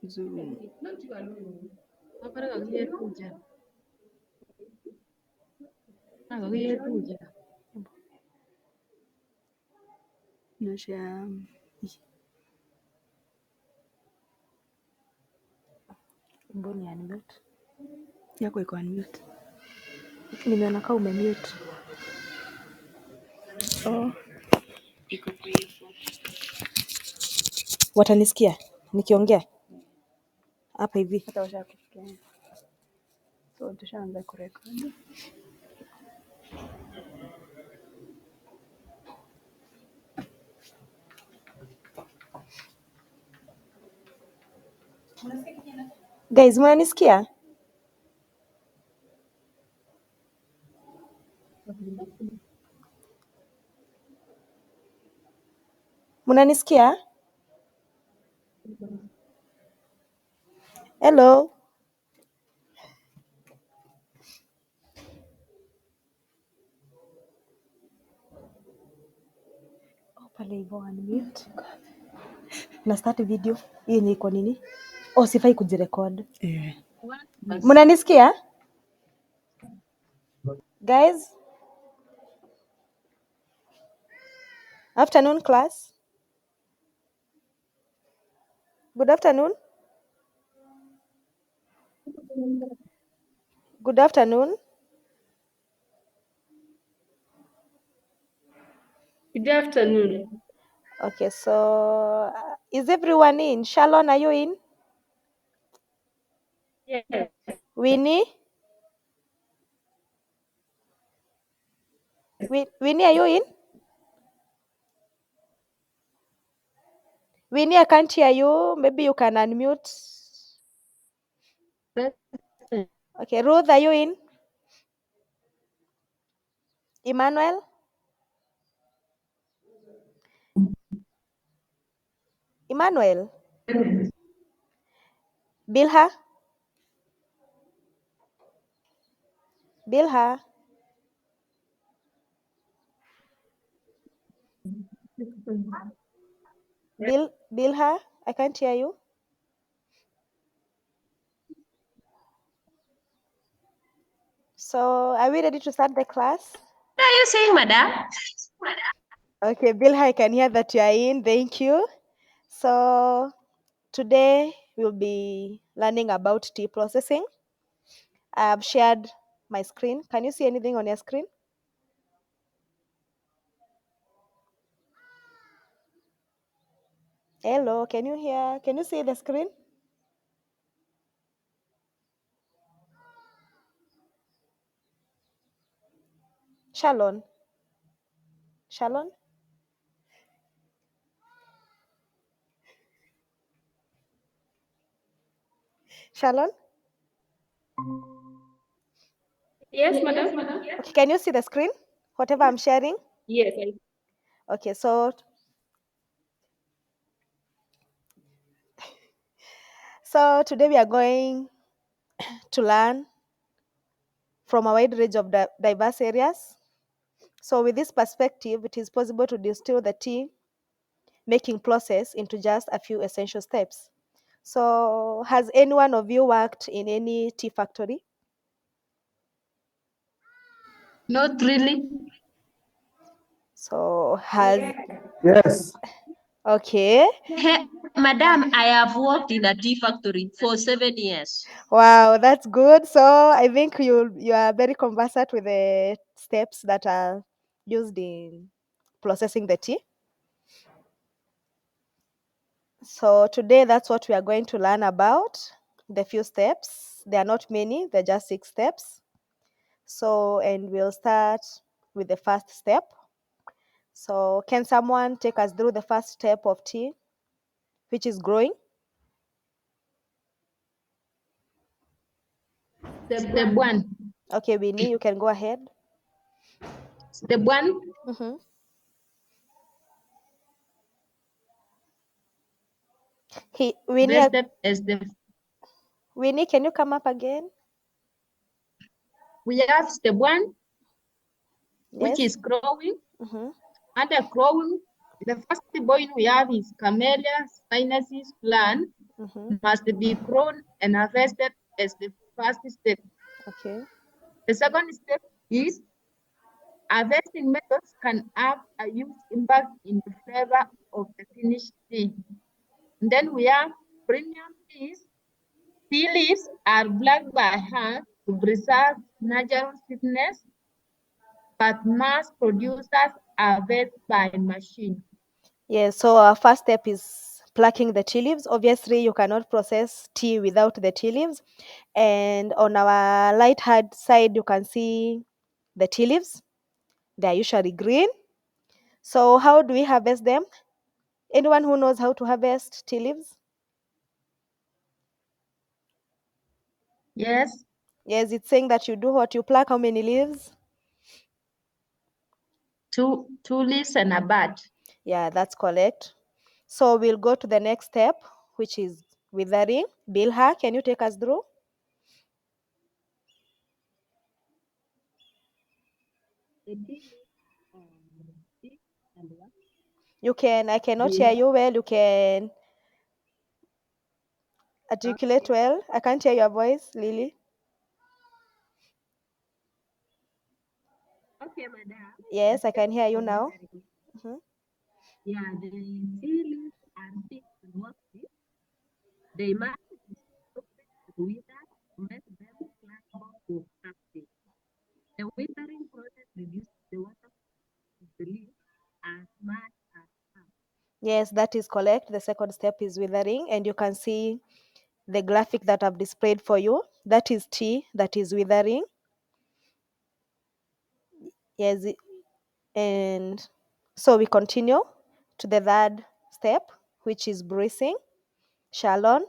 Zoom. Nasha. Mbona unmute? Yako iko unmute. Nimeona kama umemute. Oh. Iko kwa hiyo phone. Watanisikia nikiongea hapa hivi? Hata washakusikia. So tushaanza kurekodi. Guys, mnanisikia? Mnanisikia? Hello? Oh, pale hivyo unmute. Na start video. Hii ni iko nini? Oh, sifai kujirecord. Mnanisikia? Guys? Afternoon class. Good afternoon. Good afternoon. Good afternoon. Okay, so is everyone in? Shalon, are you in? Yes. Winnie? Winnie, are you in? Winnie, I can't hear you. Maybe you can unmute. Okay, Ruth, are you in? Emmanuel? Emmanuel? Bilha? Bilha? Bilha? I can't hear you. So, are we ready to start the class? What are you saying, madam? Okay, Bilha, I can hear that you are in. Thank you. So, today we'll be learning about tea processing. I have shared my screen. Can you see anything on your screen? Hello, can you hear? Can you see the screen? Shalon? Shalon? Shalon? Yes, madam. Okay, can you see the screen? Whatever I'm sharing? Yes. Okay, so today we are going to learn from a wide range of diverse areas. So with this perspective, it is possible to distill the tea making process into just a few essential steps. So has any one of you worked in any tea factory? Not really. So has Yes. okay. Madam, I have worked in a tea factory for 7 years. Wow, that's good. So I think you are very conversant with the steps that are used in processing the tea. So today that's what we are going to learn about, the few steps. There are not many, they're just 6 steps. So, and we'll start with the first step. So can someone take us through the first step of tea, which is growing? Step 1. Okay, Winnie, you can go ahead. Step 1. Mm-hmm. Winnie, The step is Winnie, can you come up again? we have step 1, which Yes. is growing. Mm-hmm. Under growing, the first point we have is camellia, spinacis, plant. Mm-hmm. must be pruned and harvested as the first step. Okay. The second step is harvesting methods can have a huge impact in the flavor of the finished tea. And then we have premium teas. Tea leaves are black by hand to preserve natural sweetness, but mass producers harvest by machine. Yes, so our first step is plucking the tea leaves. Obviously, you cannot process tea without the tea leaves. And on our light hard side, you can see the tea leaves. They are usually green. So how do we harvest them? Anyone who knows how to harvest tea leaves? Yes, Yes, it's saying that you do what? You pluck how many leaves? two leaves and a bud. Yeah, that's correct. So we'll go to the next step, which is withering. Bilha, can you take us through? The tea leaves thick and what? I cannot hear They you well. You can articulate okay. well. I can't hear your voice, Lily. Okay, madam. The Yes, I steps can hear you for now. withering. Mhm. Yeah, the tea leaves are thick and waxy. They must be soaked and withered to make them pliable for crafting. The withering process reduces the water of the leaf as much as possible. Yes, that is correct. The second step is withering, and you can see the graphic that I've displayed for you. That is tea that is withering. Yes, and so we continue to the third step, which is bruising. Shalon.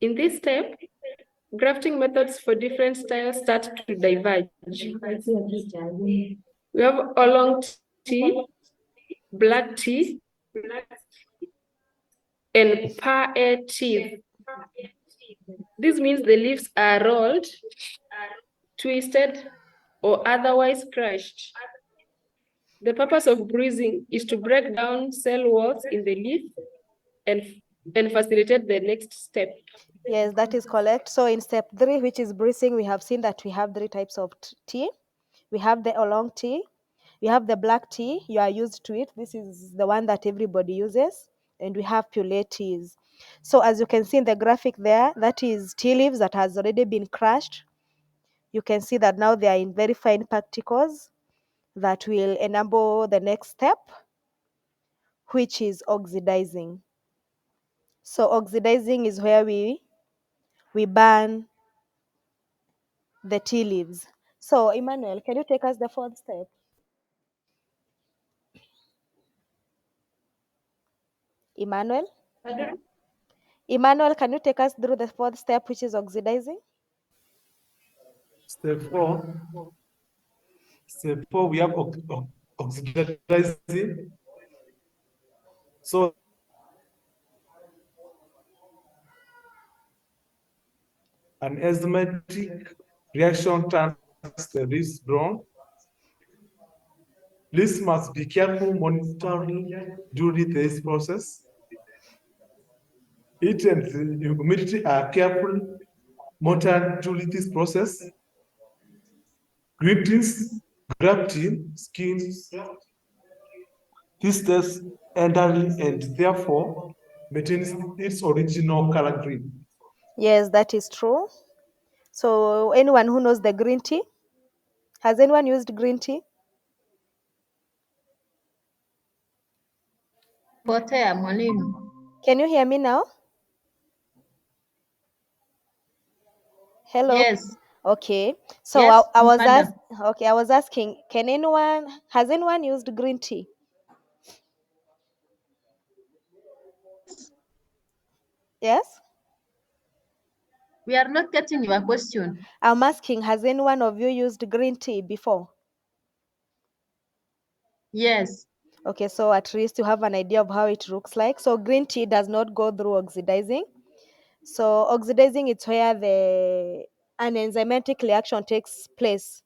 In this step, grafting methods for different styles start to diverge. We have oolong tea, black tea, and pa tea. This means the leaves are rolled, twisted, or otherwise crushed. The purpose of bruising is to break down cell walls in the leaf and, and facilitate the next step. Yes, that is correct. So in step 3, which is bruising, we have seen that we have 3 types of tea. We have the oolong tea, we have the black tea, you are used to it. This is the one that everybody uses. And we have pure teas. So as you can see in the graphic there, that is tea leaves that has already been crushed. You can see that now they are in very fine particles that will enable the next step, which is oxidizing. So oxidizing is where we burn the tea leaves. So Emmanuel, can you take us the fourth step? Emmanuel? Emmanuel, can you take us through the fourth step, which is oxidizing? Step four. Step four, we have oxidizing. So an enzymatic reaction turns the leaves brown. Leaves must be careful monitoring during this process. Heat and humidity are careful monitored during this process. Greetings, grafting, skins, this test entirely and therefore maintains its original color green. Yes, that is true. So anyone who knows the green tea? Has anyone used green tea? Potea, mwalimu. Can you hear me now? Hello. Yes, Okay. So yes, I was madam. I was asking, has anyone used green tea? Yes? We are not getting your question. I'm asking, has any one of you used green tea before? Yes, Okay, so at least you have an idea of how it looks like. So green tea does not go through oxidizing. So oxidizing is where an enzymatic reaction takes place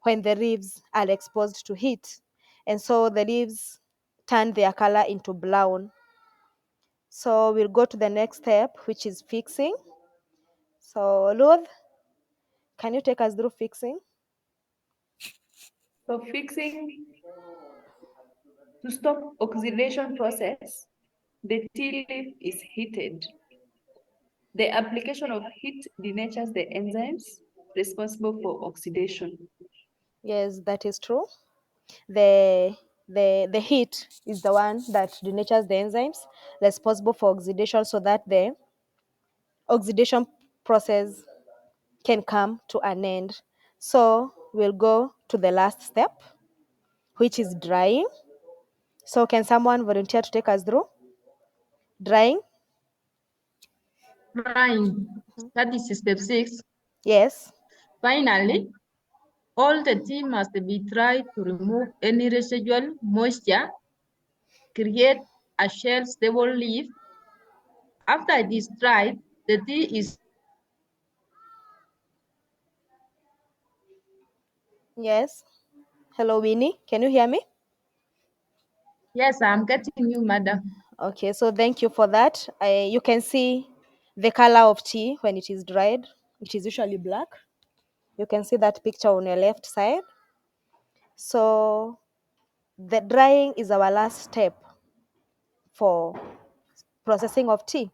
when the leaves are exposed to heat. And so the leaves turn their color into brown. So we'll go to the next step, which is fixing. So Ruth, can you take us through fixing? So fixing to stop oxidation process, the tea leaf is heated. The application of heat denatures the enzymes responsible for oxidation. Yes, that is true. The heat is the one that denatures the enzymes responsible for oxidation, so that the oxidation process can come to an end. So we'll go to the last step, which is drying. So can someone volunteer to take us through drying? Drying. That is step 6. Yes. Finally, all the tea must be dried to remove any residual moisture, create a shelf-stable leaf. After it is dried, the tea is... Yes. Hello, Winnie. Can you hear me? Yes, I'm getting you, madam. Okay, so thank you for that. You can see the color of tea when it is dried. It is usually black. You can see that picture on your left side. So the drying is our last step for processing of tea.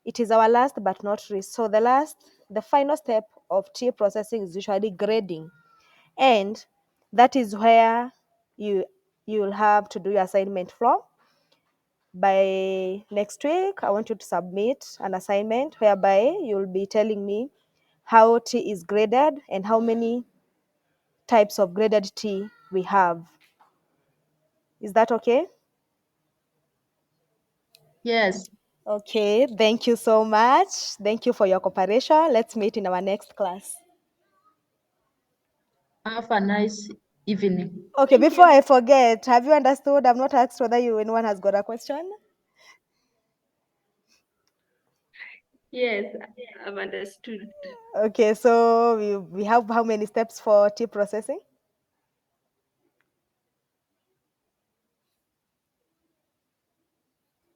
It is our last but not least. So the final step of tea processing is usually grading. And that is where you'll have to do your assignment from. By next week, I want you to submit an assignment whereby you'll be telling me how tea is graded and how many types of graded tea we have. Is that okay? Yes. Okay, thank you so much. Thank you for your cooperation. Let's meet in our next class. Have a nice evening. Okay, before I forget, have you understood? I've not asked whether anyone has got a question. Yes, I've understood. Okay, so we have how many steps for tea processing?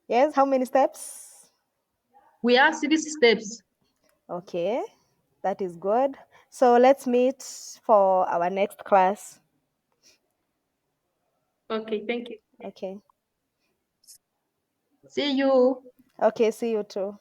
Yes, how many steps? We have 6 steps. Okay, that is good. So let's meet for our next class. Okay, thank you. Okay. See you. Okay, see you too.